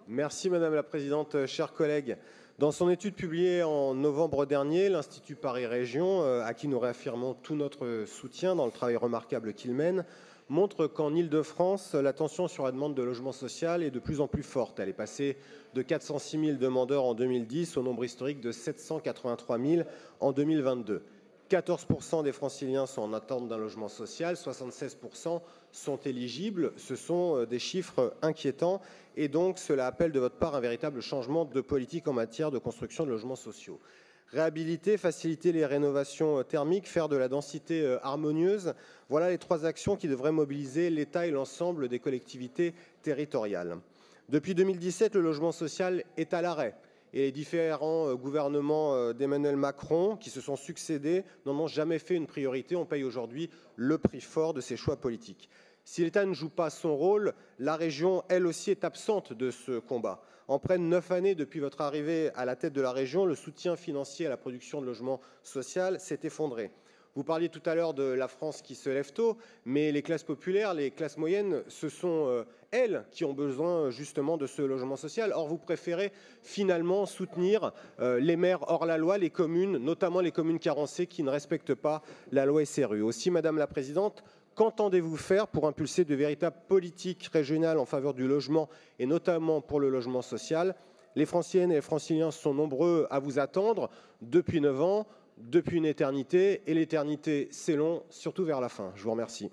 Merci Madame la Présidente, chers collègues. Dans son étude publiée en novembre dernier, l'Institut Paris Région, à qui nous réaffirmons tout notre soutien dans le travail remarquable qu'il mène, montre qu'en Île-de-France, la tension sur la demande de logement social est de plus en plus forte. Elle est passée de 406 000 demandeurs en 2010 au nombre historique de 783 000 en 2022. 14% des franciliens sont en attente d'un logement social, 76% sont éligibles. Ce sont des chiffres inquiétants et donc cela appelle de votre part un véritable changement de politique en matière de construction de logements sociaux. Réhabiliter, faciliter les rénovations thermiques, faire de la densité harmonieuse, voilà les trois actions qui devraient mobiliser l'État et l'ensemble des collectivités territoriales. Depuis 2017, le logement social est à l'arrêt. Et les différents gouvernements d'Emmanuel Macron qui se sont succédés n'en ont jamais fait une priorité. On paye aujourd'hui le prix fort de ces choix politiques. Si l'État ne joue pas son rôle, la région, elle aussi, est absente de ce combat. En près de 9 années depuis votre arrivée à la tête de la région, le soutien financier à la production de logements sociaux s'est effondré. Vous parliez tout à l'heure de la France qui se lève tôt, mais les classes populaires, les classes moyennes, ce sont elles qui ont besoin justement de ce logement social. Or, vous préférez finalement soutenir les maires hors la loi, les communes, notamment les communes carencées qui ne respectent pas la loi SRU. Aussi, Madame la Présidente, qu'entendez-vous faire pour impulser de véritables politiques régionales en faveur du logement et notamment pour le logement social? Les Franciliennes et les Franciliens sont nombreux à vous attendre depuis 9 ans. Depuis une éternité, et l'éternité, c'est long, surtout vers la fin. Je vous remercie.